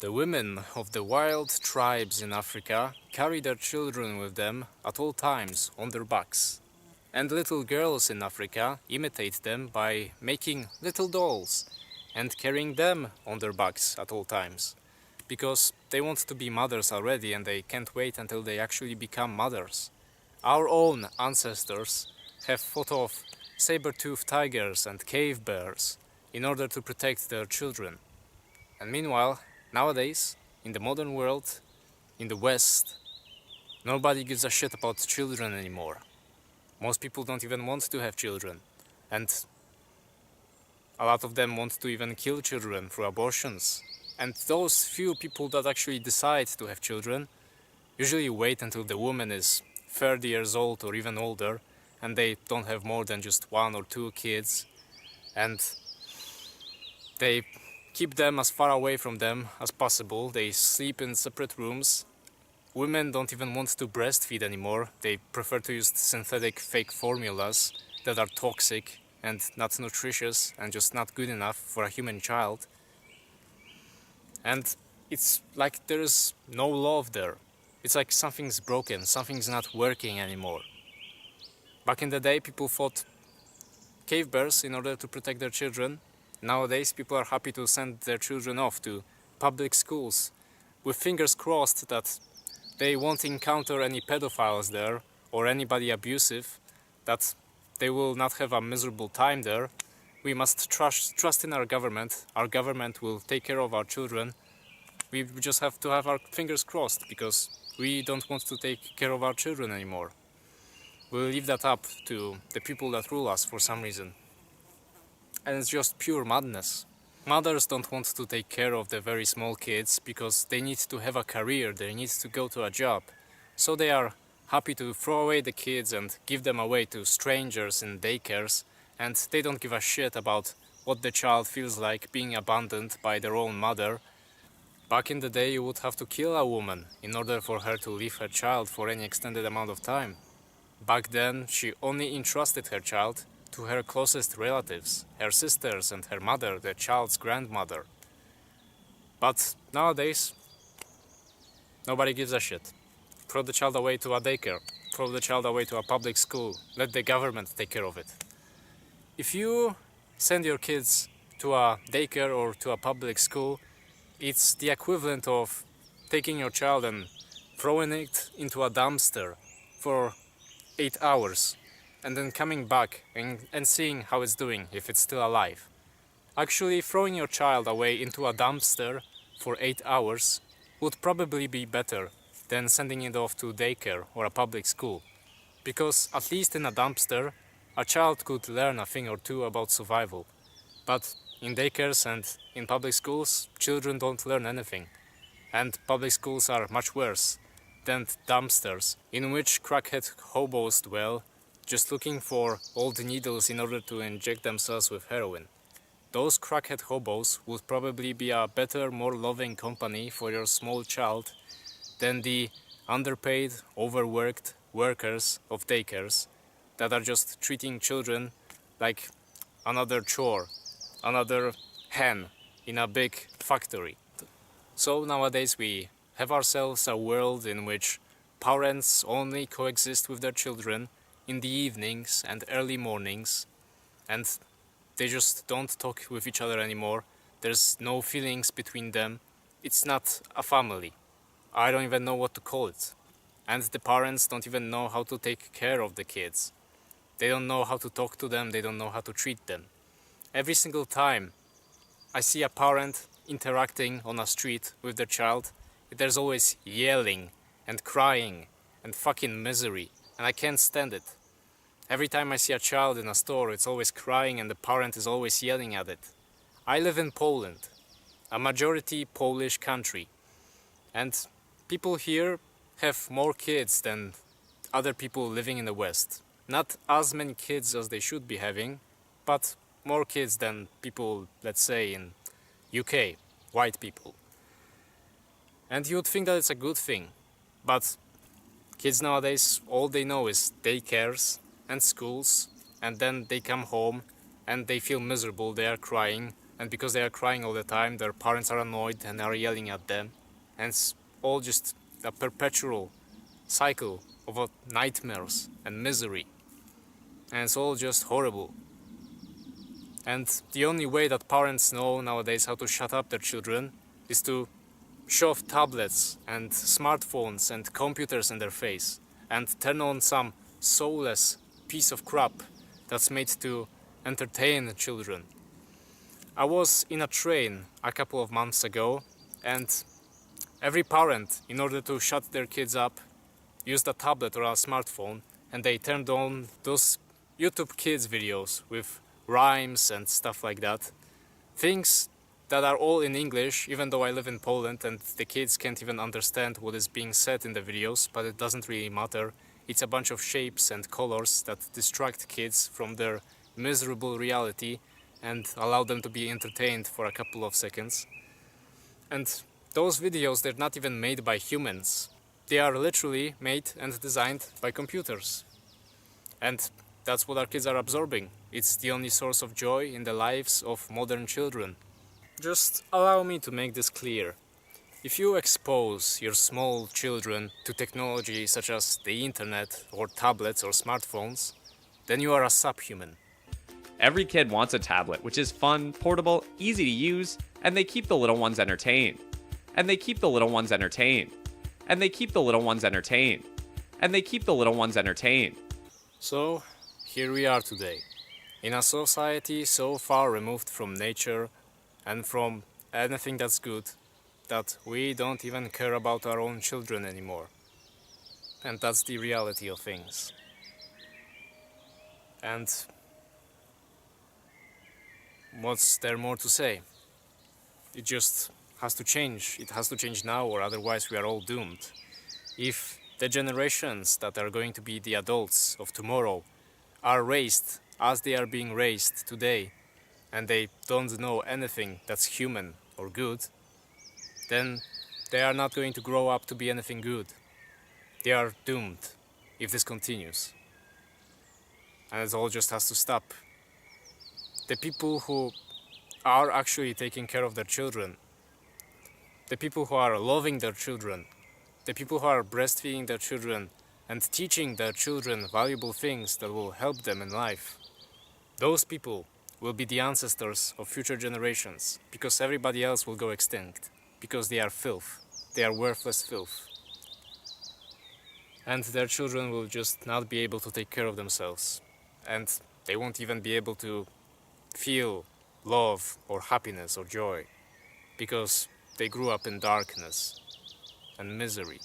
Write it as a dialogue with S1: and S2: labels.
S1: The women of the wild tribes in Africa carry their children with them at all times on their backs. And little girls in Africa imitate them by making little dolls and carrying them on their backs at all times. Because they want to be mothers already and they can't wait until they actually become mothers. Our own ancestors have fought off saber-toothed tigers and cave bears in order to protect their children. And meanwhile, nowadays, in the modern world, in the West, nobody gives a shit about children anymore. Most people don't even want to have children, and a lot of them want to even kill children through abortions. And those few people that actually decide to have children usually wait until the woman is 30 years old or even older, and they don't have more than just 1 or 2 kids, and they keep them as far away from them as possible. They sleep in separate rooms. Women don't even want to breastfeed anymore. They prefer to use synthetic fake formulas that are toxic and not nutritious and just not good enough for a human child. And it's like there's no love there. It's like something's broken, something's not working anymore. Back in the day, people fought cave bears in order to protect their children. Nowadays, people are happy to send their children off to public schools with fingers crossed that they won't encounter any pedophiles there or anybody abusive, that they will not have a miserable time there. We must trust in our government. Our government will take care of our children. We just have to have our fingers crossed because we don't want to take care of our children anymore. We'll leave that up to the people that rule us for some reason. And it's just pure madness. Mothers don't want to take care of their very small kids because they need to have a career, they need to go to a job. So they are happy to throw away the kids and give them away to strangers in daycares, and they don't give a shit about what the child feels like being abandoned by their own mother. Back in the day, you would have to kill a woman in order for her to leave her child for any extended amount of time. Back then, she only entrusted her child to her closest relatives, her sisters and her mother, the child's grandmother. But nowadays, nobody gives a shit. Throw the child away to a daycare, throw the child away to a public school, let the government take care of it. If you send your kids to a daycare or to a public school, it's the equivalent of taking your child and throwing it into a dumpster for 8 hours. And then coming back and seeing how it's doing, if it's still alive. Actually, throwing your child away into a dumpster for 8 hours would probably be better than sending it off to daycare or a public school. Because at least in a dumpster, a child could learn a thing or two about survival. But in daycares and in public schools, children don't learn anything. And public schools are much worse than dumpsters, in which crackhead hobos dwell, just looking for old needles in order to inject themselves with heroin. Those crackhead hobos would probably be a better, more loving company for your small child than the underpaid, overworked workers of daycares that are just treating children like another chore, another hen in a big factory. So nowadays we have ourselves a world in which parents only coexist with their children in the evenings and early mornings, and they just don't talk with each other anymore. There's no feelings between them. It's not a family. I don't even know what to call it. And the parents don't even know how to take care of the kids. They don't know how to talk to them, they don't know how to treat them. Every single time I see a parent interacting on a street with their child, there's always yelling and crying and fucking misery. And I can't stand it. Every time I see a child in a store, it's always crying and the parent is always yelling at it. I live in Poland, a majority Polish country, and people here have more kids than other people living in the West. Not as many kids as they should be having, but more kids than people, let's say, in UK, white people. And you would think that it's a good thing, but kids nowadays, all they know is daycares and schools, and then they come home and they feel miserable, they are crying, and because they are crying all the time, their parents are annoyed and are yelling at them, and it's all just a perpetual cycle of nightmares and misery, and it's all just horrible. And the only way that parents know nowadays how to shut up their children is to shove tablets and smartphones and computers in their face and turn on some soulless piece of crap that's made to entertain children. I was in a train a couple of months ago, and every parent, in order to shut their kids up, used a tablet or a smartphone, and they turned on those YouTube Kids videos with rhymes and stuff like that. Things that are all in English, even though I live in Poland and the kids can't even understand what is being said in the videos, but it doesn't really matter. It's a bunch of shapes and colors that distract kids from their miserable reality and allow them to be entertained for a couple of seconds. And those videos, they're not even made by humans. They are literally made and designed by computers. And that's what our kids are absorbing. It's the only source of joy in the lives of modern children. Just allow me to make this clear. If you expose your small children to technology such as the internet or tablets or smartphones, then you are a subhuman.
S2: Every kid wants a tablet, which is fun, portable, easy to use, and they keep the little ones entertained. And they keep the little ones entertained. And they keep the little ones entertained. And they keep the little ones entertained.
S1: So, here we are today, in a society so far removed from nature and from anything that's good, that we don't even care about our own children anymore. And that's the reality of things. And what's there more to say? It just has to change. It has to change now, or otherwise we are all doomed. If the generations that are going to be the adults of tomorrow are raised as they are being raised today, and they don't know anything that's human or good, then they are not going to grow up to be anything good. They are doomed if this continues. And it all just has to stop. The people who are actually taking care of their children, the people who are loving their children, the people who are breastfeeding their children and teaching their children valuable things that will help them in life, those people will be the ancestors of future generations, because everybody else will go extinct, because they are filth, they are worthless filth. And their children will just not be able to take care of themselves, and they won't even be able to feel love or happiness or joy, because they grew up in darkness and misery.